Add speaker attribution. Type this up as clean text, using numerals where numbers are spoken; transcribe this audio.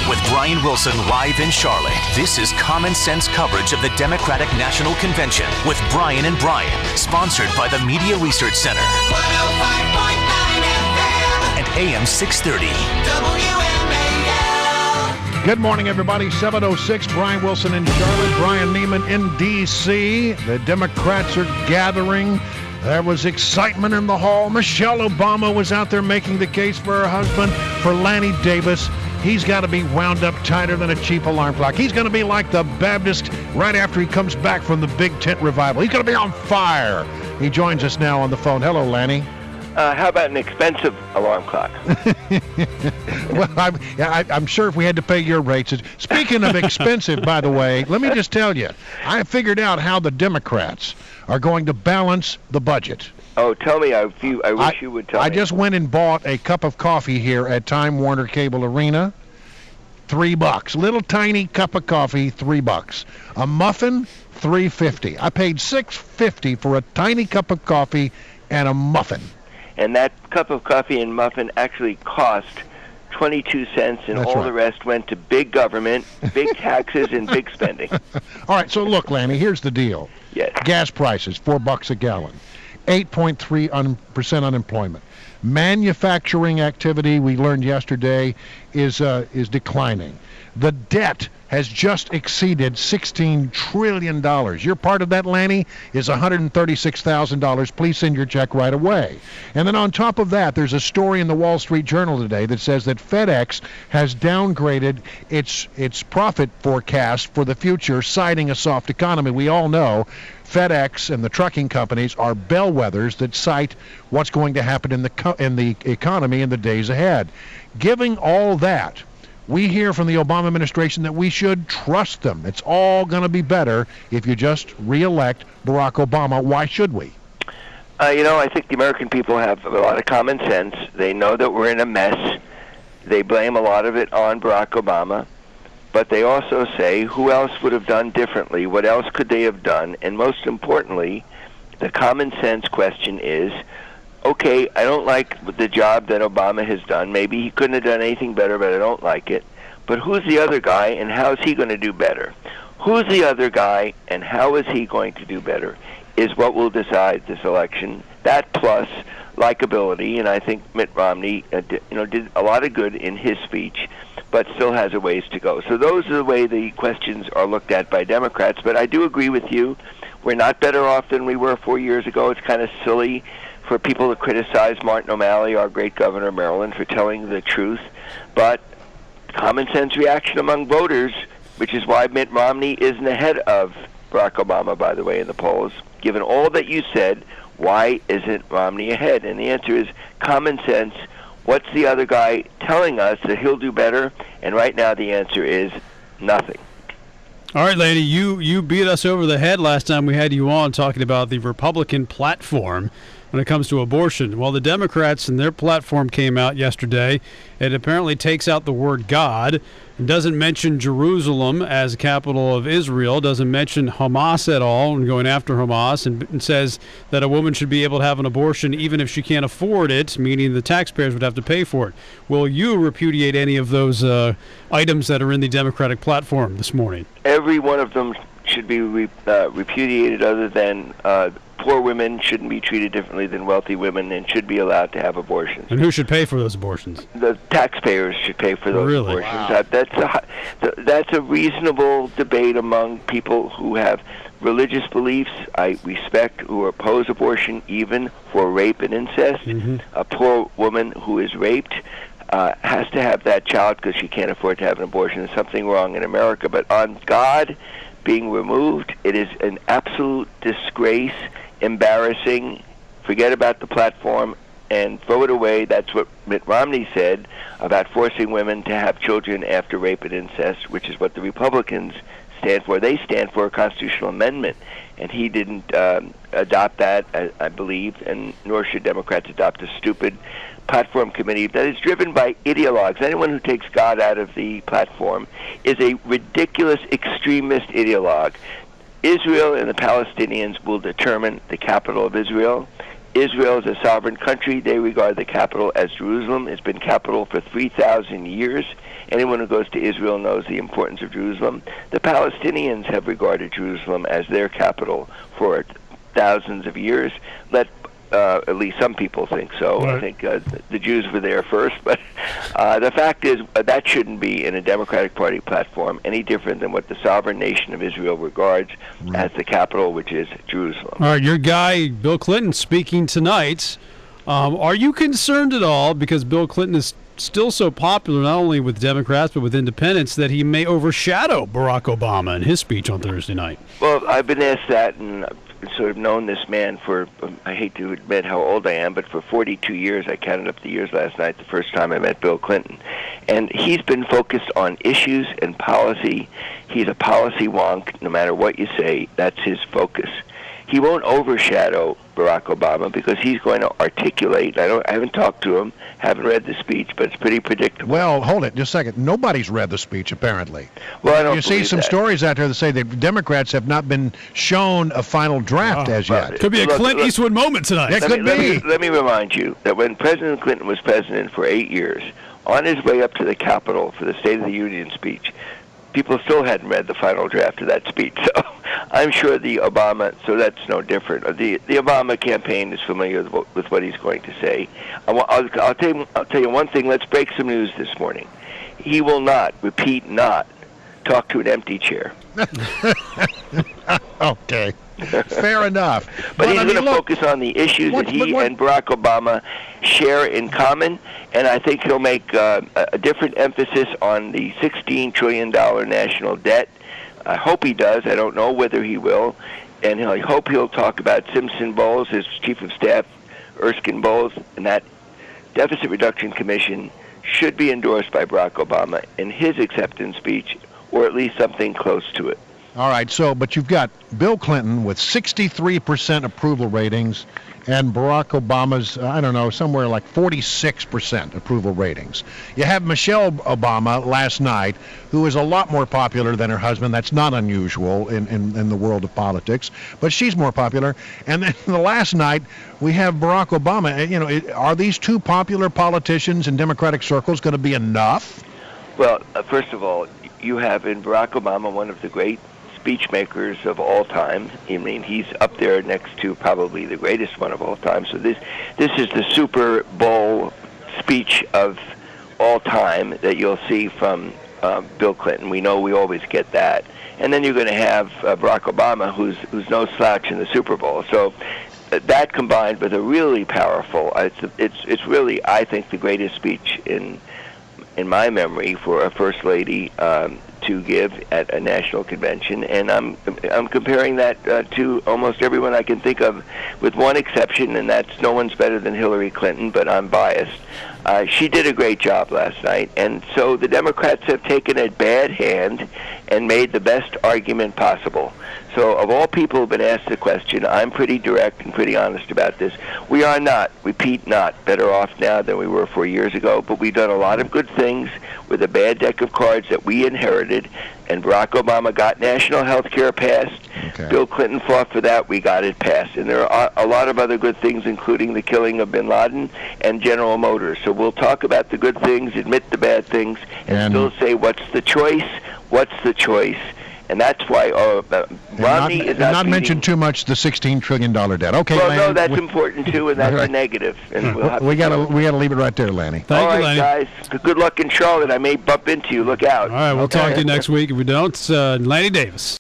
Speaker 1: with Brian Wilson live in Charlotte. This is Common Sense coverage of the Democratic National Convention with Brian and Brian, sponsored by the Media Research Center. 105.9 FM and AM 630. WMAL.
Speaker 2: Good morning, everybody. 7:06, Brian Wilson in Charlotte, Brian Neiman in D.C. The Democrats are gathering. There was excitement in the hall. Michelle Obama was out there making the case for her husband, for Lanny Davis. He's got to be wound up tighter than a cheap alarm clock. He's going to be like the Baptist right after he comes back from the big tent revival. He's going to be on fire. He joins us now on the phone. Hello, Lanny.
Speaker 3: How about an expensive alarm clock?
Speaker 2: Well, I'm sure if we had to pay your rates. Speaking of expensive, by the way, let me just tell you, I figured out how the Democrats are going to balance the budget.
Speaker 3: Oh, tell me. I wish you would tell me.
Speaker 2: I just went and bought a cup of coffee here at Time Warner Cable Arena. $3. Little tiny cup of coffee, $3. A muffin, $3.50. I paid $6.50 for a tiny cup of coffee and a muffin.
Speaker 3: And that cup of coffee and muffin actually cost 22 cents, and
Speaker 2: That's
Speaker 3: all
Speaker 2: right.
Speaker 3: the rest went to big government, big taxes, and big spending.
Speaker 2: All right, so look, Lanny, here's the deal.
Speaker 3: Yes.
Speaker 2: Gas prices, $4 a gallon. 8.3% unemployment. Manufacturing activity, we learned yesterday, is declining. The debt has just exceeded $16 trillion. Your part of that, Lanny, is $136,000. Please send your check right away. And then on top of that, there's a story in the Wall Street Journal today that says that FedEx has downgraded its profit forecast for the future, citing a soft economy. We all know FedEx and the trucking companies are bellwethers that cite what's going to happen in the economy in the days ahead. Given all that, we hear from the Obama administration that we should trust them. It's all going to be better if you just re-elect Barack Obama. Why should we?
Speaker 3: I think the American people have a lot of common sense. They know that we're in a mess. They blame a lot of it on Barack Obama. But they also say, who else would have done differently? What else could they have done? And most importantly, the common sense question is, okay, I don't like the job that Obama has done. Maybe he couldn't have done anything better, but I don't like it. But who's the other guy, and how is he going to do better? Who's the other guy, and how is he going to do better is what will decide this election. That plus likability, and I think Mitt Romney did a lot of good in his speech, but still has a ways to go. So those are the way the questions are looked at by Democrats. But I do agree with you. We're not better off than we were 4 years ago. It's kind of silly for people to criticize Martin O'Malley, our great governor of Maryland, for telling the truth. But common sense reaction among voters, which is why Mitt Romney isn't ahead of Barack Obama, by the way, in the polls. Given all that you said, why isn't Romney ahead? And the answer is common sense. What's the other guy telling us that he'll do better? And right now the answer is nothing.
Speaker 4: All right, Lanny, you beat us over the head last time we had you on talking about the Republican platform when it comes to abortion. Well, the Democrats and their platform came out yesterday. It apparently takes out the word God. It doesn't mention Jerusalem as the capital of Israel, doesn't mention Hamas at all and going after Hamas, and says that a woman should be able to have an abortion even if she can't afford it, meaning the taxpayers would have to pay for it. Will you repudiate any of those items that are in the Democratic platform this morning?
Speaker 3: Every one of them should be repudiated, other than poor women shouldn't be treated differently than wealthy women and should be allowed to have abortions.
Speaker 4: And who should pay for those abortions?
Speaker 3: The taxpayers should pay for those
Speaker 4: Really?
Speaker 3: abortions.
Speaker 2: Wow.
Speaker 3: That's a reasonable debate among people who have religious beliefs I respect, who oppose abortion even for rape and incest.
Speaker 4: Mm-hmm.
Speaker 3: A poor woman who is raped has to have that child because she can't afford to have an abortion. There's something wrong in America. But on God being removed, it is an absolute disgrace, embarrassing. Forget about the platform and throw it away. That's what Mitt Romney said about forcing women to have children after rape and incest, which is what the Republicans stand for. They stand for a constitutional amendment, and he didn't adopt that, I believe, and nor should Democrats adopt a stupid platform committee that is driven by ideologues. Anyone who takes God out of the platform is a ridiculous extremist ideologue. Israel and the Palestinians will determine the capital of Israel. Israel is a sovereign country. They regard the capital as Jerusalem. It's been capital for 3,000 years. Anyone who goes to Israel knows the importance of Jerusalem. The Palestinians have regarded Jerusalem as their capital for thousands of years. At least some people think so. Right. I think the Jews were there first. But the fact is that shouldn't be in a Democratic Party platform any different than what the sovereign nation of Israel regards as the capital, which is Jerusalem.
Speaker 4: All right, your guy, Bill Clinton, speaking tonight. Are you concerned at all, because Bill Clinton is still so popular not only with Democrats but with independents, that he may overshadow Barack Obama in his speech on Thursday night?
Speaker 3: Well, I've been asked that, and sort of known this man for, I hate to admit how old I am, but for 42 years. I counted up the years last night, the first time I met Bill Clinton. And he's been focused on issues and policy. He's a policy wonk. No matter what you say, that's his focus. He won't overshadow Barack Obama because he's going to articulate. I haven't talked to him, haven't read the speech, but it's pretty predictable.
Speaker 2: Well, hold it just a second. Nobody's read the speech, apparently.
Speaker 3: Well, I don't
Speaker 2: You see some stories out there that say the Democrats have not been shown a final draft as yet.
Speaker 4: Could be a Clint Eastwood moment tonight.
Speaker 2: It could be.
Speaker 3: Let me remind you that when President Clinton was president for 8 years, on his way up to the Capitol for the State of the Union speech, people still hadn't read the final draft of that speech. So I'm sure so that's no different. The Obama campaign is familiar with what he's going to say. I'll tell you one thing. Let's break some news this morning. He will not, repeat, not talk to an empty chair.
Speaker 2: Okay. Fair enough.
Speaker 3: But he's going to focus on the issues that he and Barack Obama share in common, and I think he'll make a different emphasis on the $16 trillion national debt. I hope he does. I don't know whether he will. And I hope he'll talk about Simpson Bowles, his chief of staff, Erskine Bowles, and that deficit reduction commission should be endorsed by Barack Obama in his acceptance speech, or at least something close to it.
Speaker 2: All right, but you've got Bill Clinton with 63% approval ratings and Barack Obama's, somewhere like 46% approval ratings. You have Michelle Obama last night, who is a lot more popular than her husband. That's not unusual in the world of politics, but she's more popular. And then the last night, we have Barack Obama. Are these two popular politicians in Democratic circles going to be enough?
Speaker 3: Well, first of all, you have in Barack Obama one of the great speech makers of all time. I mean, he's up there next to probably the greatest one of all time. So this is the Super Bowl speech of all time that you'll see from Bill Clinton. We know we always get that. And then you're going to have Barack Obama, who's no slouch in the Super Bowl. So that combined with a really powerful, it's really, I think, the greatest speech in my memory for a first lady to give at a national convention, and I'm comparing that to almost everyone I can think of, with one exception, and that's no one's better than Hillary Clinton, but I'm biased. She did a great job last night, and so the Democrats have taken a bad hand and made the best argument possible. So of all people who've been asked the question, I'm pretty direct and pretty honest about this. We are not, repeat, not better off now than we were 4 years ago, but we've done a lot of good things with a bad deck of cards that we inherited, and Barack Obama got national health care passed. Okay. Bill Clinton fought for that. We got it passed. And there are a lot of other good things, including the killing of bin Laden and General Motors. So we'll talk about the good things, admit the bad things, and still say, what's the choice? What's the choice? And that's why Romney is not
Speaker 2: mention too much the $16 trillion debt. Okay,
Speaker 3: well,
Speaker 2: Lanny,
Speaker 3: no, that's important too, and that's a negative. And
Speaker 2: we gotta leave it right there, Lanny.
Speaker 4: Thank you, Lanny.
Speaker 3: Guys. Good luck in Charlotte. I may bump into you. Look out.
Speaker 4: All right, we'll talk to you next week. If we don't, Lanny Davis.